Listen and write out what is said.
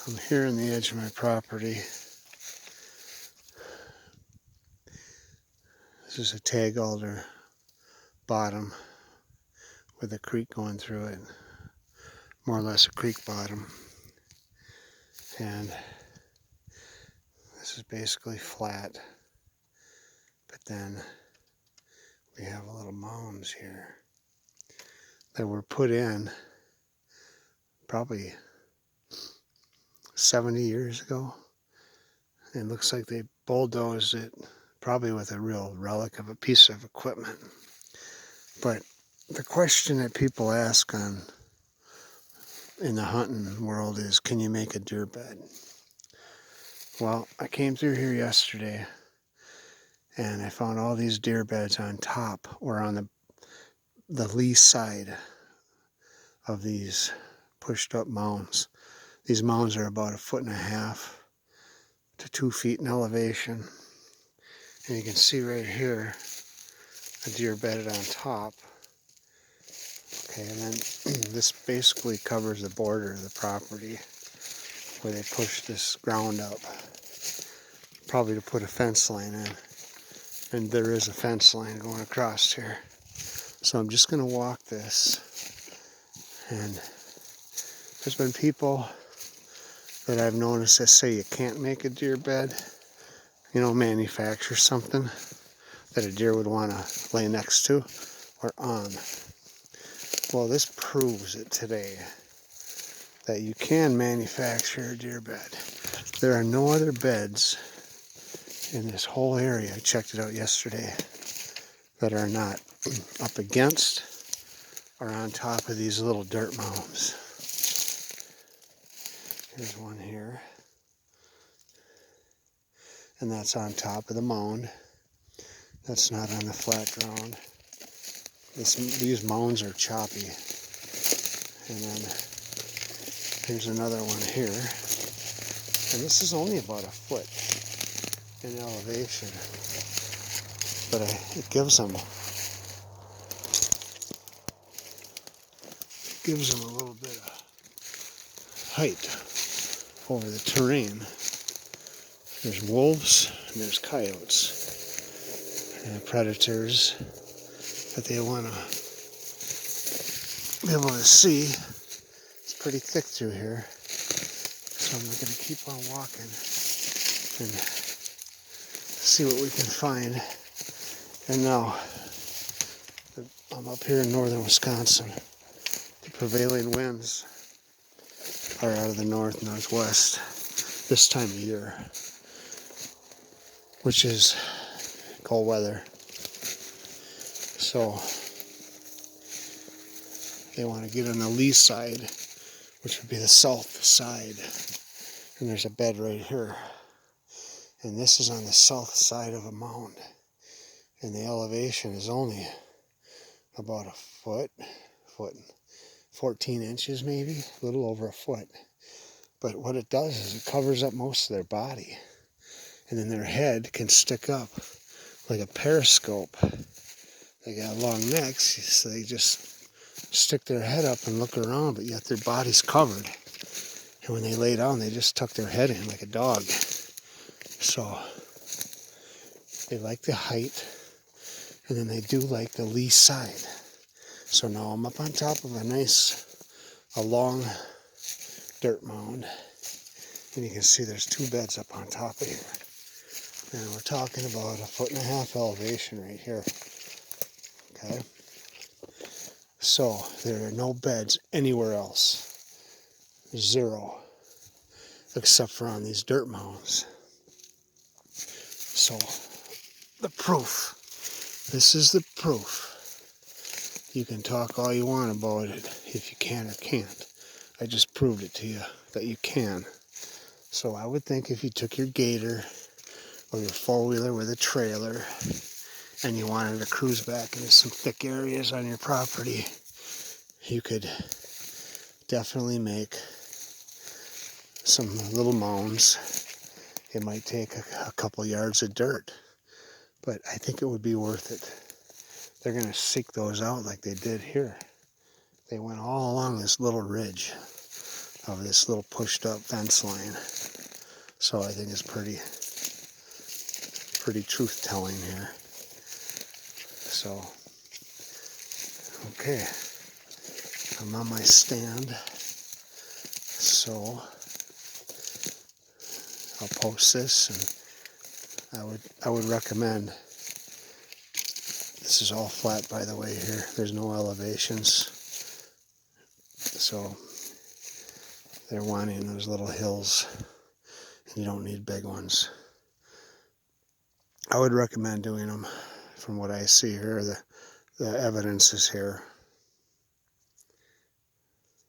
I'm here on the edge of my property. This is a tag alder bottom with a creek going through it, more or less a creek bottom. And this is basically flat, but then we have little mounds here that were put in probably 70 years ago. It looks like they bulldozed it, probably with a real relic of a piece of equipment. But the question that people ask in the hunting world is, can you make a deer bed? Well, I came through here yesterday and I found all these deer beds on top or on the lee side of these pushed up mounds. These mounds are about 1.5 to 2 feet in elevation. And you can see right here a deer bedded on top. Okay, and then this basically covers the border of the property where they pushed this ground up, probably to put a fence line in. And there is a fence line going across here. So I'm just going to walk this. And there's been people that I've noticed that say you can't make a deer bed, manufacture something that a deer would want to lay next to or on. Well, this proves it today that you can manufacture a deer bed. There are no other beds in this whole area, I checked it out yesterday, that are not up against or on top of these little dirt mounds. Here's one here. And that's on top of the mound. That's not on the flat ground. These mounds are choppy. And then here's another one here. And this is only about 1 foot in elevation. But it gives them a little bit of height over the terrain. There's wolves and there's coyotes and predators that they want to be able to see. It's pretty thick through here, so I'm going to keep on walking and see what we can find. And now I'm up here in northern Wisconsin. The prevailing winds are out of the northwest this time of year, which is cold weather. So they want to get on the lee side, which would be the south side. And there's a bed right here. And this is on the south side of a mound. And the elevation is only about 1 foot, 14 inches maybe, a little over 1 foot. But what it does is it covers up most of their body. And then their head can stick up like a periscope. They got long necks, so they just stick their head up and look around, but yet their body's covered. And when they lay down, they just tuck their head in like a dog. So they like the height, and then they do like the lee side. So now I'm up on top of a long dirt mound, and you can see there's 2 beds up on top of here. And we're talking about 1.5 foot elevation right here. Okay? So there are no beds anywhere else. 0. Except for on these dirt mounds. So the proof. This is the proof. You can talk all you want about it, if you can or can't. I just proved it to you that you can. So I would think if you took your gator or your 4-wheeler with a trailer and you wanted to cruise back into some thick areas on your property, you could definitely make some little mounds. It might take a couple yards of dirt, but I think it would be worth it. They're going to seek those out like they did here. They went all along this little ridge. of this little pushed up fence line. So I think it's pretty truth telling here. So, okay, I'm on my stand, so I'll post this, and I would recommend, this is all flat by the way here, there's no elevations, so they're wanting those little hills, and you don't need big ones. I would recommend doing them. From what I see here, the evidence is here.